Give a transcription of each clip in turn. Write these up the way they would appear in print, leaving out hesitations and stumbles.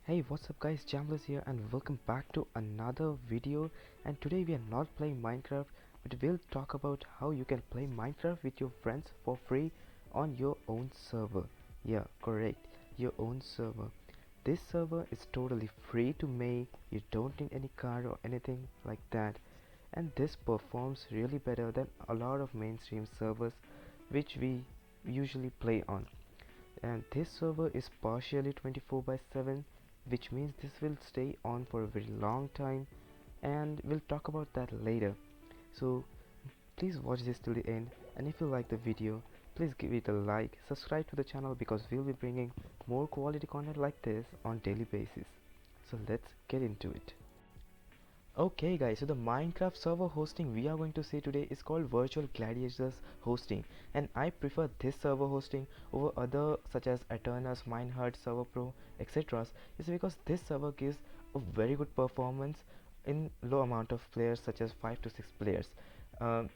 Hey, what's up guys, Jamless here and welcome back to another video. And today we are not playing Minecraft, but we'll talk about how you can play Minecraft with your friends for free on your own server. Yeah, correct, your own server. This server is totally free to make, you don't need any card or anything like that. And this performs really better than a lot of mainstream servers which we usually play on. And this server is partially 24/7, which means this will stay on for a very long time, and we'll talk about that later. So please watch this till the end, and if you like the video, please give it a like, subscribe to the channel because we'll be bringing more quality content like this on daily basis. So let's get into it. Okay guys, so the Minecraft server hosting we are going to see today is called Virtual Gladiators hosting, and I prefer this server hosting over other such as Eternus, Minehut, Server Pro, etc. is because this server gives a very good performance in low amount of players such as 5 to 6 players. Um,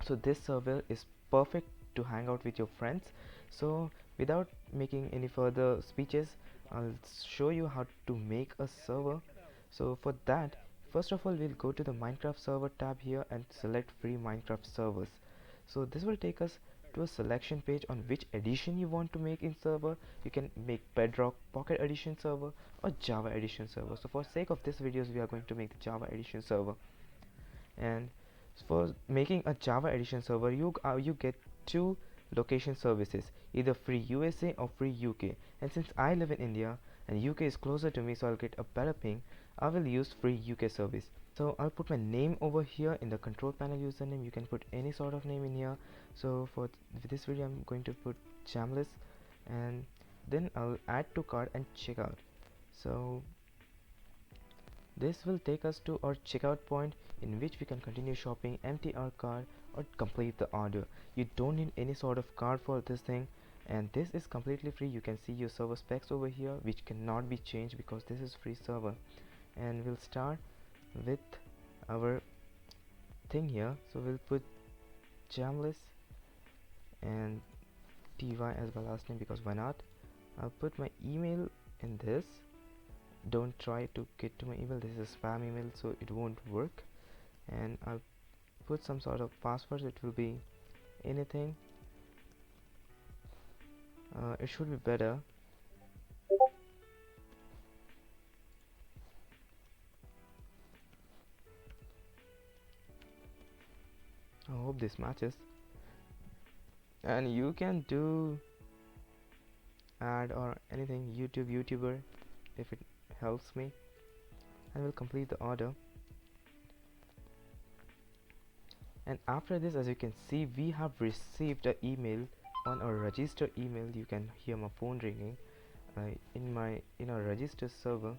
so this server is perfect to hang out with your friends. So without making any further speeches, I'll show you how to make a server. So for that, first of all, we'll go to the Minecraft server tab here and select free Minecraft servers. So this will take us to a selection page on which edition you want to make in server. You can make Bedrock, Pocket Edition server or Java Edition server. So for sake of this videos, we are going to make the Java Edition server. And for making a Java Edition server, you get two location services, either free USA or free UK. And since I live in India and UK is closer to me, so I'll get a better ping, I will use free UK service. So I'll put my name over here in the control panel username. You can put any sort of name in here. So for this video I'm going to put Jamless, and then I'll add to cart and checkout. So this will take us to our checkout point in which we can continue shopping, empty our cart or complete the order. You don't need any sort of card for this thing, and this is completely free. You can see your server specs over here which cannot be changed because this is free server. And we'll start with our thing here. So we'll put Jamless and TY as my last name because why not. I'll put my email in this. Don't try to get to my email, this is a spam email so it won't work. And I'll put some sort of password. It will be anything. It should be better. I hope this matches. And you can do ad or anything, YouTuber, if it helps me. And we'll complete the order. And after this, as you can see, we have received an email on our register email. You can hear my phone ringing in our register server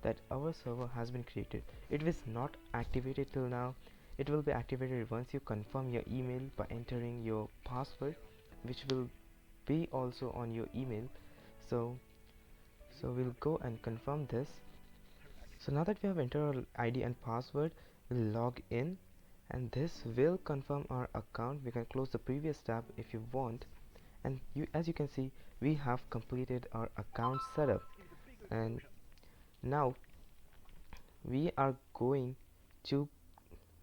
that our server has been created. It was not activated till now. It will be activated once you confirm your email by entering your password, which will be also on your email. So we'll go and confirm this. So now that we have entered our ID and password, we'll log in, and this will confirm our account. We can close the previous tab if you want, and as you can see, we have completed our account setup. And now we are going to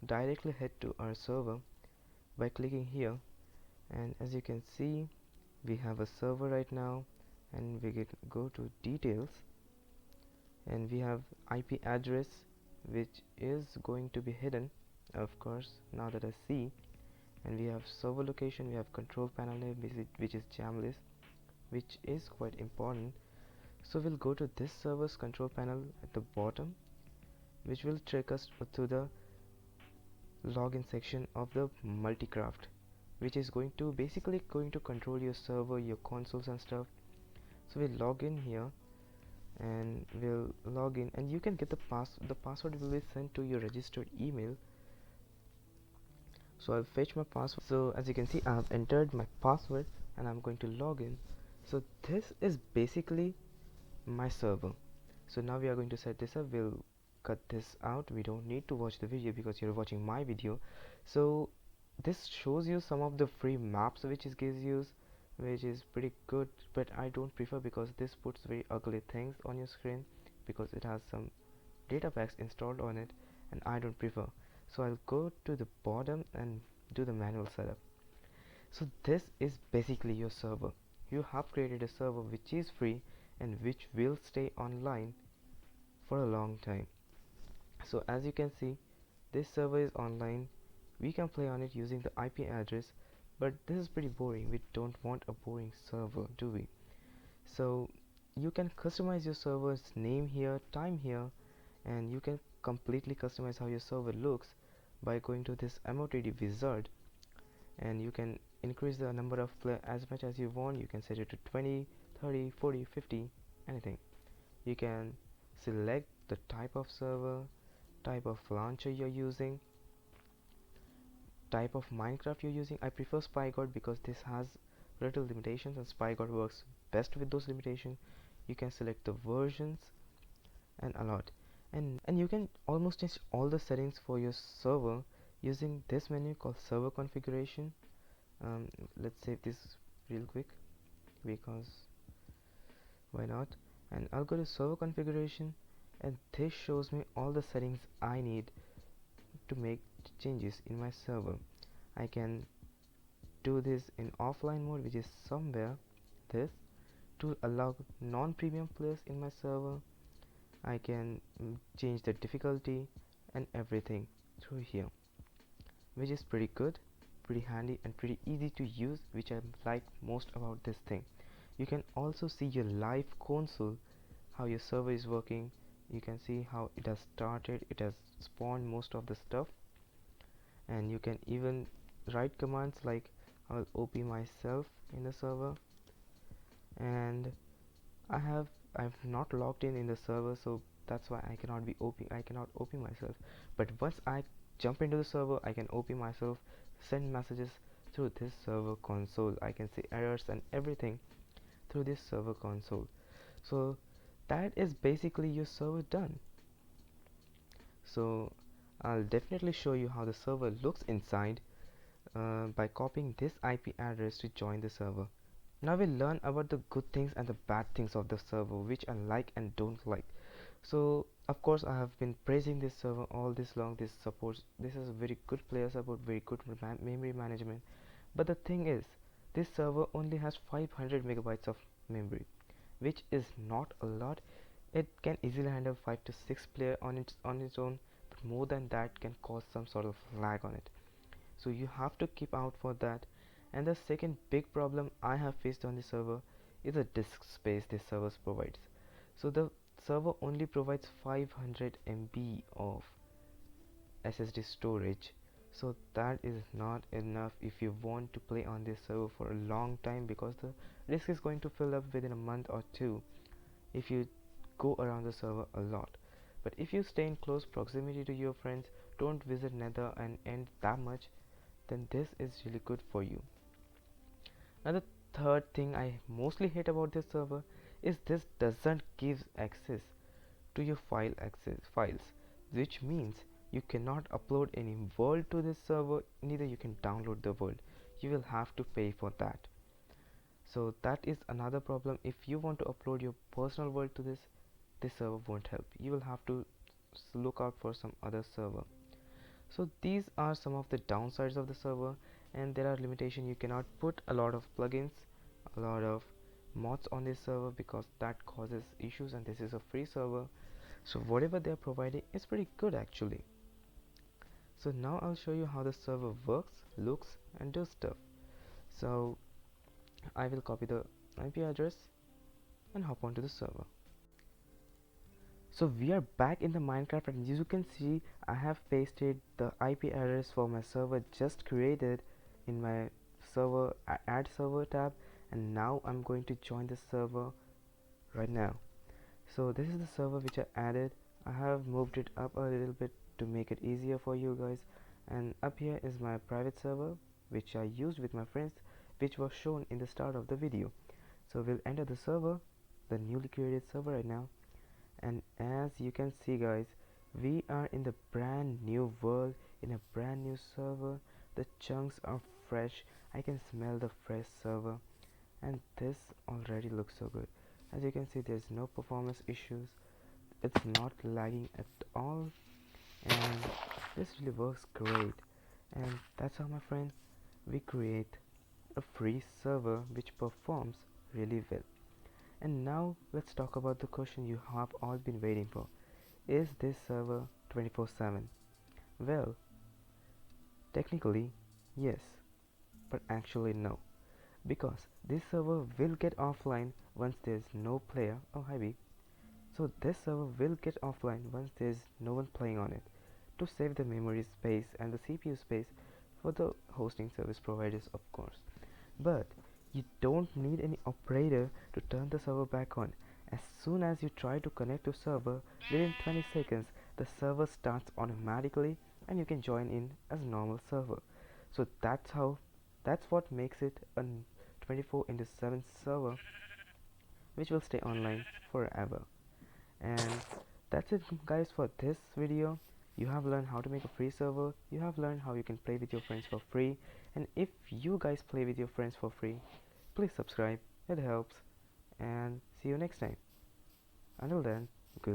directly head to our server by clicking here. And as you can see, we have a server right now, and we go to details, and we have IP address which is going to be hidden, of course, now that I see. And we have server location, we have control panel name which is Jamless, which is quite important. So we'll go to this server's control panel at the bottom, which will take us to the login section of the multicraft, which is basically going to control your server, your consoles and stuff. So we'll log in here, and we'll log in, and you can get the password will be sent to your registered email. So I'll fetch my password. So as you can see, I have entered my password and I'm going to log in. So this is basically my server. So now we are going to set this up. We'll cut this out. We don't need to watch the video because you're watching my video. So this shows you some of the free maps which it gives you, which is pretty good, but I don't prefer because this puts very ugly things on your screen because it has some data packs installed on it and I don't prefer. So I'll go to the bottom and do the manual setup. So this is basically your server. You have created a server which is free and which will stay online for a long time. So as you can see, this server is online. We can play on it using the IP address, but this is pretty boring. We don't want a boring server, do we? So you can customize your server's name here, time here, and you can completely customize how your server looks by going to this MOTD wizard, and you can increase the number of player as much as you want. You can set it to 20, 30, 40, 50, anything. You can select the type of server, type of launcher you're using, type of Minecraft you're using. I prefer SpyGod because this has little limitations and SpyGod works best with those limitations. You can select the versions and a lot, and you can almost change all the settings for your server using this menu called server configuration. Let's save this real quick because why not. And I'll go to server configuration, and this shows me all the settings I need to make changes in my server. I can do this in offline mode, which is somewhere this, to allow non-premium players in my server. I can change the difficulty and everything through here, which is pretty good, pretty handy and pretty easy to use, which I like most about this thing. You can also see your live console, how your server is working. You can see how it has started, it has spawned most of the stuff, and you can even write commands like I'll OP myself in the server, and I've not logged in the server, so that's why I cannot OP myself. But once I jump into the server, I can OP myself, send messages through this server console. I can see errors and everything through this server console. So that is basically your server done. So I'll definitely show you how the server looks inside by copying this IP address to join the server. Now we'll learn about the good things and the bad things of the server, which I like and don't like. So of course I have been praising this server all this long. This is a very good player support, very good memory management. But the thing is, this server only has 500 megabytes of memory, which is not a lot. It can easily handle 5 to 6 player on its own, but more than that can cause some sort of lag on it. So you have to keep out for that. And the second big problem I have faced on the server is the disk space this server provides. So the server only provides 500 MB of SSD storage, so that is not enough if you want to play on this server for a long time, because the disk is going to fill up within a month or two if you go around the server a lot. But if you stay in close proximity to your friends, don't visit nether and end that much, then this is really good for you. Now the third thing I mostly hate about this server is this doesn't give access to your files, which means you cannot upload any world to this server, neither you can download the world. You will have to pay for that. So that is another problem. If you want to upload your personal world to this server won't help. You will have to look out for some other server. So these are some of the downsides of the server, and there are limitations. You cannot put a lot of plugins, a lot of mods on this server, because that causes issues, and this is a free server, so whatever they are providing is pretty good actually. So now I'll show you how the server works, looks and does stuff. So I will copy the IP address and hop onto the server. So we are back in the Minecraft, and as you can see, I have pasted the IP address for my server just created in my server add server tab, and now I'm going to join the server right now. So this is the server which I added. I have moved it up a little bit to make it easier for you guys, and up here is my private server which I used with my friends, which was shown in the start of the video. So we'll enter the server, the newly created server right now, and as you can see guys, we are in the brand new world, in a brand new server. The chunks are fresh. I can smell the fresh server, and this already looks so good. As you can see, there's no performance issues. it's not lagging at all, and this really works great. And that's how, my friend, we create a free server which performs really well. And now let's talk about the question you have all been waiting for. Is this server 24/7? Well, technically yes, but actually no, because this server will get offline once there's no player. Oh, hi B. So this server will get offline once there's no one playing on it, to save the memory space and the CPU space for the hosting service providers, of course. But you don't need any operator to turn the server back on. As soon as you try to connect to server, within 20 seconds the server starts automatically and you can join in as normal server. So that's what makes it a 24 into 7 server which will stay online forever. And that's it guys for this video. You have learned how to make a free server, you have learned how you can play with your friends for free, and if you guys play with your friends for free, please subscribe, it helps, and see you next time. Until then, good